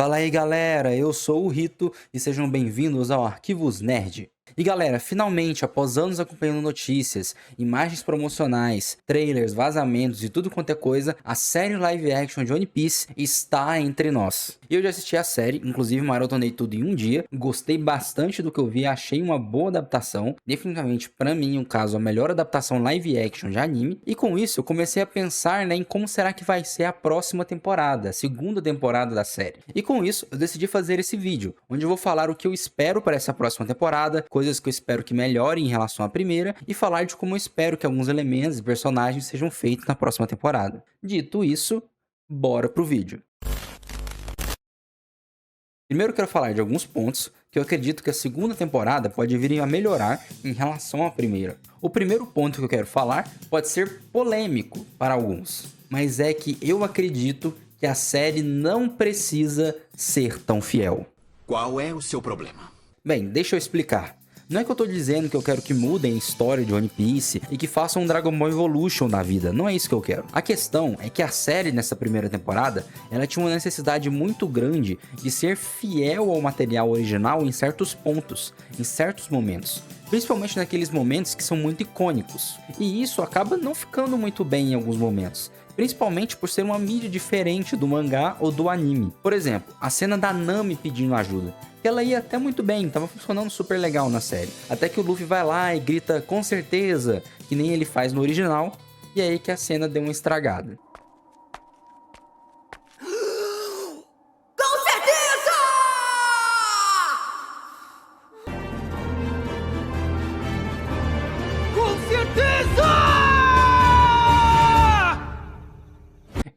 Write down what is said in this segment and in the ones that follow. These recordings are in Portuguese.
Fala aí galera, eu sou o Rito e sejam bem-vindos ao Arquivos Nerd. E galera, finalmente, após anos acompanhando notícias, imagens promocionais, trailers, vazamentos e tudo quanto é coisa, a série live action de One Piece está entre nós. E eu já assisti a série, inclusive maratonei tudo em um dia, gostei bastante do que eu vi, achei uma boa adaptação, definitivamente pra mim, um caso, a melhor adaptação live action de anime, e com isso eu comecei a pensar, em como será que vai ser a próxima temporada, a segunda temporada da série. E com isso, eu decidi fazer esse vídeo, onde eu vou falar o que eu espero para essa próxima temporada, coisas que eu espero que melhorem em relação à primeira e falar de como eu espero que alguns elementos e personagens sejam feitos na próxima temporada. Dito isso, bora pro vídeo. Primeiro eu quero falar de alguns pontos que eu acredito que a segunda temporada pode vir a melhorar em relação à primeira. O primeiro ponto que eu quero falar pode ser polêmico para alguns, mas é que eu acredito que a série não precisa ser tão fiel. Qual é o seu problema? Bem, deixa eu explicar. Não é que eu tô dizendo que eu quero que mudem a história de One Piece e que façam um Dragon Ball Evolution na vida, não é isso que eu quero. A questão é que a série nessa primeira temporada, ela tinha uma necessidade muito grande de ser fiel ao material original em certos pontos, em certos momentos. Principalmente naqueles momentos que são muito icônicos. E isso acaba não ficando muito bem em alguns momentos. Principalmente por ser uma mídia diferente do mangá ou do anime. Por exemplo, a cena da Nami pedindo ajuda. Que ela ia até muito bem, tava funcionando super legal na série. Até que o Luffy vai lá e grita com certeza, que nem ele faz no original. E aí que a cena deu uma estragada.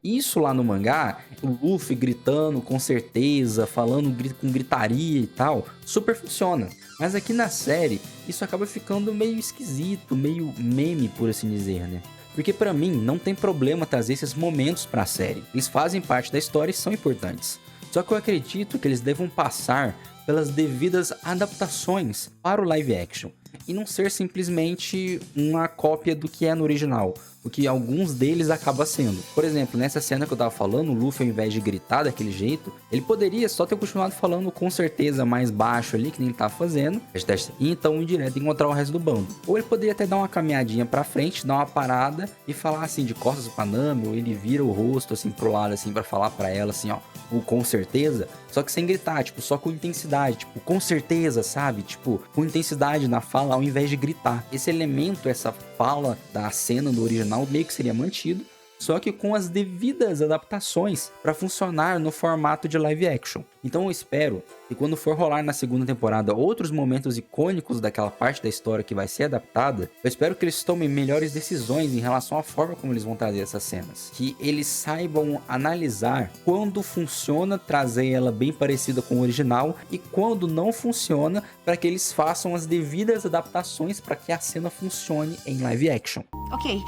Isso lá no mangá, o Luffy gritando com certeza, falando com gritaria e tal, super funciona. Mas aqui na série, isso acaba ficando meio esquisito, meio meme, por assim dizer, né? Porque pra mim, não tem problema trazer esses momentos pra série. Eles fazem parte da história e são importantes. Só que eu acredito que eles devam passar pelas devidas adaptações para o live action. E não ser simplesmente uma cópia do que é no original, o que alguns deles acaba sendo. Por exemplo, nessa cena que eu tava falando, o Luffy, ao invés de gritar daquele jeito, ele poderia só ter continuado falando com certeza mais baixo ali, que nem ele tava fazendo, e então ir direto encontrar o resto do bando. Ou ele poderia até dar uma caminhadinha pra frente, dar uma parada e falar assim de costas pra Nami, ou ele vira o rosto assim pro lado assim pra falar pra ela assim, ó, ou com certeza, só que sem gritar, tipo, só com intensidade, tipo, com certeza, sabe? Tipo, com intensidade na fala ao invés de gritar. Esse elemento, essa fala da cena do original meio que seria mantido, só que com as devidas adaptações para funcionar no formato de live action. Então eu espero que quando for rolar na segunda temporada outros momentos icônicos daquela parte da história que vai ser adaptada, eu espero que eles tomem melhores decisões em relação à forma como eles vão trazer essas cenas. Que eles saibam analisar quando funciona trazer ela bem parecida com o original e quando não funciona, para que eles façam as devidas adaptações para que a cena funcione em live action. Ok,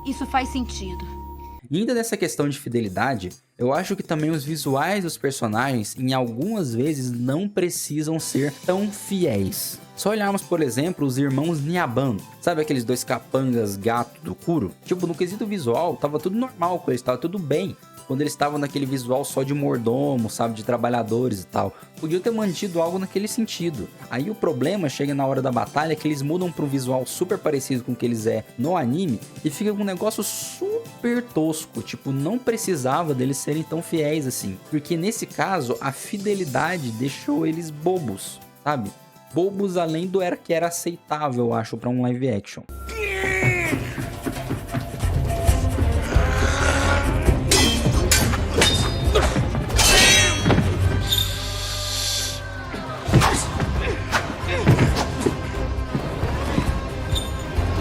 isso faz sentido. E ainda nessa questão de fidelidade, eu acho que também os visuais dos personagens, em algumas vezes, não precisam ser tão fiéis. Só olharmos, por exemplo, os irmãos Nyaban, sabe aqueles dois capangas gato do Kuro? Tipo, no quesito visual, tava tudo normal com eles, tava tudo bem. Quando eles estavam naquele visual só de mordomo, sabe, de trabalhadores e tal. Podiam ter mantido algo naquele sentido. Aí o problema chega na hora da batalha que eles mudam para um visual super parecido com o que eles é no anime e fica com um negócio super tosco, tipo, não precisava deles serem tão fiéis assim. Porque nesse caso, a fidelidade deixou eles bobos, sabe? Bobos além do que era aceitável, eu acho, para um live action.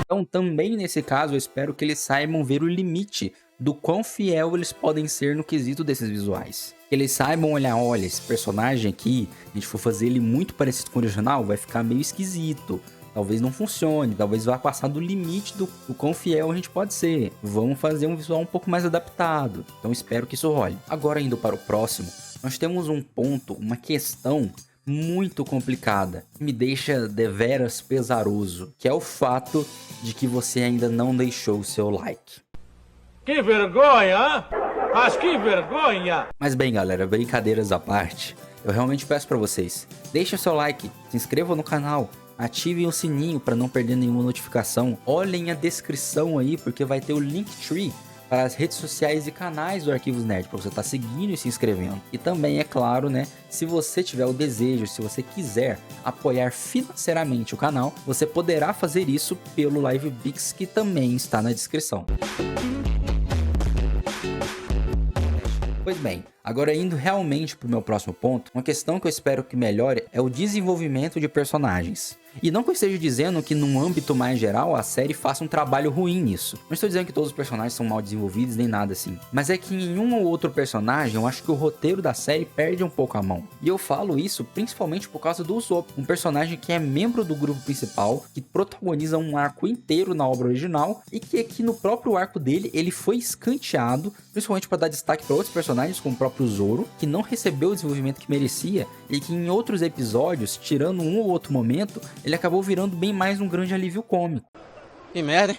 Então, também nesse caso, eu espero que eles saibam ver o limite do quão fiel eles podem ser no quesito desses visuais. Que eles saibam olhar, olha, esse personagem aqui, a gente for fazer ele muito parecido com o original, vai ficar meio esquisito. Talvez não funcione, talvez vá passar do limite do quão fiel a gente pode ser. Vamos fazer um visual um pouco mais adaptado. Então, espero que isso role. Agora, indo para o próximo, nós temos um ponto, uma questão muito complicada, que me deixa deveras pesaroso, que é o fato de que você ainda não deixou o seu like. Que vergonha, hein? Mas que vergonha! Mas bem, galera, brincadeiras à parte, eu realmente peço pra vocês, deixem o seu like, se inscrevam no canal, ativem o sininho para não perder nenhuma notificação, olhem a descrição aí porque vai ter o Linktree para as redes sociais e canais do Arquivos Nerd, para você estar seguindo e se inscrevendo. E também, é claro, né, se você tiver o desejo, se você quiser apoiar financeiramente o canal, você poderá fazer isso pelo LiveBix, que também está na descrição. Pois bem, agora indo realmente para o meu próximo ponto, uma questão que eu espero que melhore é o desenvolvimento de personagens. E não que eu esteja dizendo que num âmbito mais geral a série faça um trabalho ruim nisso. Não estou dizendo que todos os personagens são mal desenvolvidos nem nada assim. Mas é que em um ou outro personagem eu acho que o roteiro da série perde um pouco a mão. E eu falo isso principalmente por causa do Usopp, um personagem que é membro do grupo principal, que protagoniza um arco inteiro na obra original e que aqui no próprio arco dele ele foi escanteado, principalmente para dar destaque para outros personagens como o próprio Zoro, que não recebeu o desenvolvimento que merecia e que em outros episódios, tirando um ou outro momento, ele acabou virando bem mais um grande alívio cômico. Que merda, hein?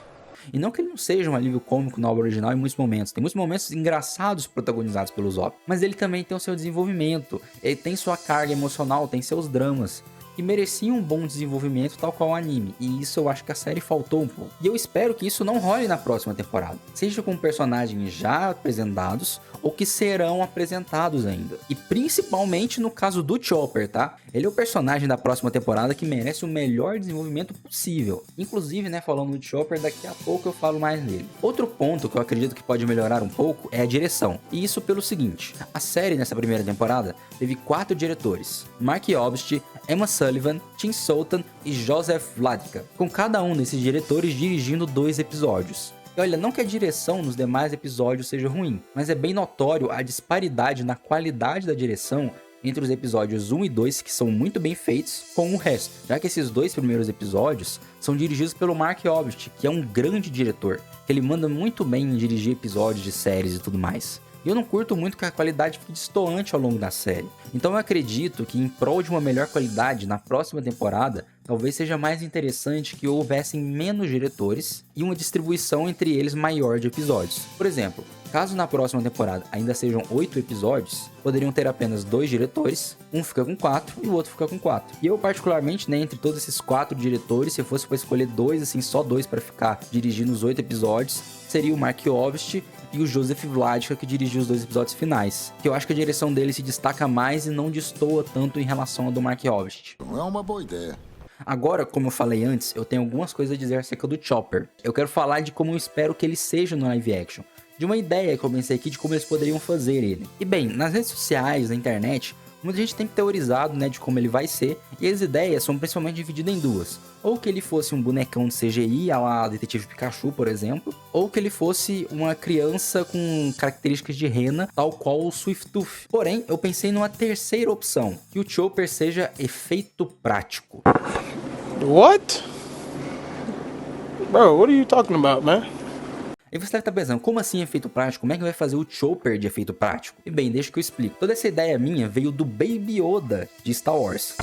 E não que ele não seja um alívio cômico na obra original em muitos momentos. Tem muitos momentos engraçados protagonizados pelo Usopp. Mas ele também tem o seu desenvolvimento. Ele tem sua carga emocional, tem seus dramas. Que mereciam um bom desenvolvimento tal qual o anime. E isso eu acho que a série faltou um pouco. E eu espero que isso não role na próxima temporada. Seja com personagens já apresentados ou que serão apresentados ainda. E principalmente no caso do Chopper, tá? Ele é o personagem da próxima temporada que merece o melhor desenvolvimento possível. Inclusive, né, falando do Chopper, daqui a pouco eu falo mais nele. Outro ponto que eu acredito que pode melhorar um pouco é a direção. E isso pelo seguinte, a série nessa primeira temporada teve 4 diretores. Mark Obst, Emma Sullivan, Tim Sultan e Joseph Vladka, com cada um desses diretores dirigindo 2 episódios. E olha, não que a direção nos demais episódios seja ruim, mas é bem notório a disparidade na qualidade da direção entre os episódios 1 e 2, que são muito bem feitos, com o resto, já que esses 2 primeiros episódios são dirigidos pelo Mark Obst, que é um grande diretor, que ele manda muito bem em dirigir episódios de séries e tudo mais. E eu não curto muito que a qualidade fique destoante ao longo da série. Então eu acredito que em prol de uma melhor qualidade na próxima temporada, talvez seja mais interessante que houvessem menos diretores e uma distribuição entre eles maior de episódios. Por exemplo, caso na próxima temporada ainda sejam 8 episódios, poderiam ter apenas 2 diretores, um fica com 4 e o outro fica com 4. E eu particularmente, né, entre todos esses 4 diretores, se fosse para escolher 2, assim, só 2 para ficar dirigindo os 8 episódios, seria o Mark Obst e o Joseph Vladka, que dirigiu os 2 episódios finais. Que eu acho que a direção dele se destaca mais e não destoa tanto em relação à do Mark Obst. Não é uma boa ideia. Agora, como eu falei antes, eu tenho algumas coisas a dizer acerca do Chopper. Eu quero falar de como eu espero que ele seja no live action. De uma ideia que eu pensei aqui de como eles poderiam fazer ele. E bem, nas redes sociais, na internet, muita gente tem teorizado, né, de como ele vai ser, e as ideias são principalmente divididas em 2. Ou que ele fosse um bonecão de CGI, a la Detetive Pikachu, por exemplo, ou que ele fosse uma criança com características de rena, tal qual o Swiftooth. Porém, eu pensei numa terceira opção, que o Chopper seja efeito prático. What? Bro, what are you talking about, man? E você deve estar pensando, como assim efeito prático? Como é que vai fazer o Chopper de efeito prático? E bem, deixa que eu explico. Toda essa ideia minha veio do Baby Yoda de Star Wars.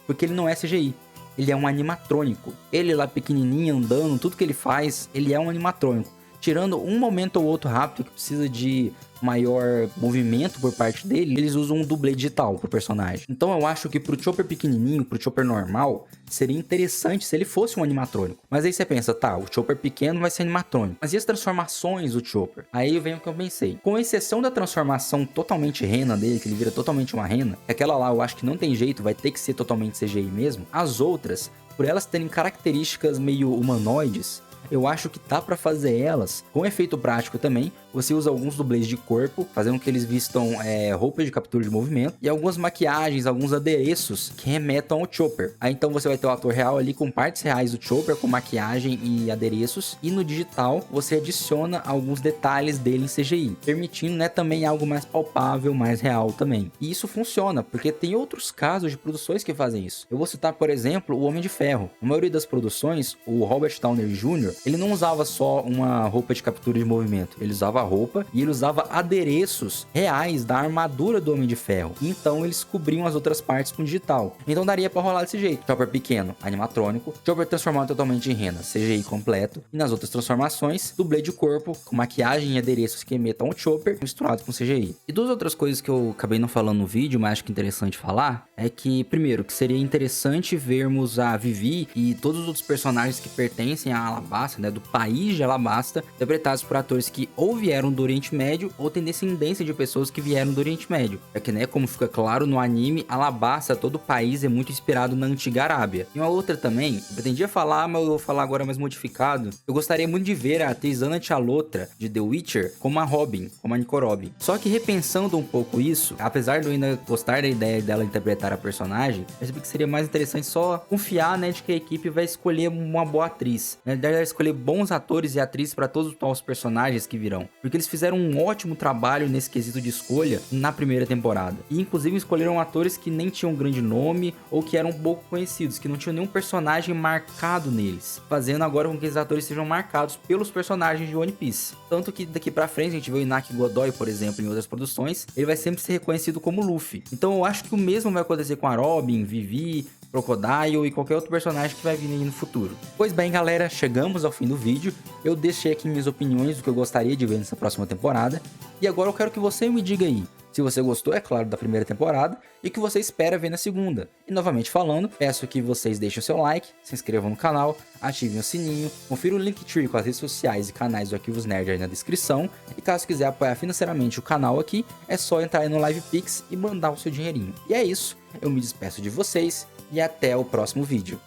Porque ele não é CGI. Ele é um animatrônico. Ele lá pequenininho, andando, tudo que ele faz, ele é um animatrônico. Tirando um momento ou outro rápido que precisa de maior movimento por parte dele, eles usam um dublê digital pro personagem. Então eu acho que pro Chopper pequenininho, pro Chopper normal, seria interessante se ele fosse um animatrônico. Mas aí você pensa, tá, o Chopper pequeno vai ser animatrônico. Mas e as transformações do Chopper? Aí vem o que eu pensei. Com exceção da transformação totalmente rena dele, que ele vira totalmente uma rena, aquela lá eu acho que não tem jeito, vai ter que ser totalmente CGI mesmo. As outras, por elas terem características meio humanoides, eu acho que dá pra fazer elas com efeito prático também. Você usa alguns dublês de corpo, fazendo com que eles vistam roupas de captura de movimento e algumas maquiagens, alguns adereços que remetam ao Chopper. Aí então você vai ter o ator real ali com partes reais do Chopper, com maquiagem e adereços, e no digital você adiciona alguns detalhes dele em CGI, permitindo, né, também algo mais palpável, mais real também. E isso funciona, porque tem outros casos de produções que fazem isso. Eu vou citar, por exemplo, o Homem de Ferro. Na maioria das produções, o Robert Downey Jr., Jr., ele não usava só uma roupa de captura de movimento, ele usava roupa e ele usava adereços reais da armadura do Homem de Ferro. E então eles cobriam as outras partes com digital. Então daria pra rolar desse jeito. Chopper pequeno, animatrônico. Chopper transformado totalmente em rena, CGI completo. E nas outras transformações, dublê de corpo, com maquiagem e adereços que emetam o Chopper, misturado com CGI. E duas outras coisas que eu acabei não falando no vídeo, mas acho que é interessante falar, é que, primeiro, que seria interessante vermos a Vivi e todos os outros personagens que pertencem a Alabasta, né, do país de Alabasta, interpretados por atores que ou vieram do Oriente Médio ou têm descendência de pessoas que vieram do Oriente Médio. É que, né, como fica claro no anime, Alabasta, todo o país é muito inspirado na antiga Arábia. E uma outra também, eu pretendia falar, mas eu vou falar agora mais modificado. Eu gostaria muito de ver a atriz Anna Chalotra, de The Witcher, como a Robin, como a Nico Robin. Só que repensando um pouco isso, apesar de eu ainda gostar da ideia dela interpretar a personagem, percebi que seria mais interessante só confiar, né, de que a equipe vai escolher uma boa atriz, né, deve escolher bons atores e atrizes para todos os novos personagens que virão, porque eles fizeram um ótimo trabalho nesse quesito de escolha na primeira temporada, e inclusive escolheram atores que nem tinham um grande nome ou que eram pouco conhecidos, que não tinham nenhum personagem marcado neles, fazendo agora com que esses atores sejam marcados pelos personagens de One Piece. Tanto que daqui pra frente a gente vê o Inaki Godoy, por exemplo, em outras produções, ele vai sempre ser reconhecido como Luffy. Então eu acho que o mesmo vai acontecer com a Robin, Vivi, Crocodile e qualquer outro personagem que vai vir aí no futuro. Pois bem, galera, chegamos ao fim do vídeo. Eu deixei aqui minhas opiniões do que eu gostaria de ver nessa próxima temporada. E agora eu quero que você me diga aí se você gostou, é claro, da primeira temporada e o que você espera ver na segunda. E novamente falando, peço que vocês deixem o seu like, se inscrevam no canal, ativem o sininho, confira o Linktree com as redes sociais e canais do Arquivos Nerd aí na descrição. E caso quiser apoiar financeiramente o canal aqui, é só entrar aí no LivePix e mandar o seu dinheirinho. E é isso, eu me despeço de vocês e até o próximo vídeo.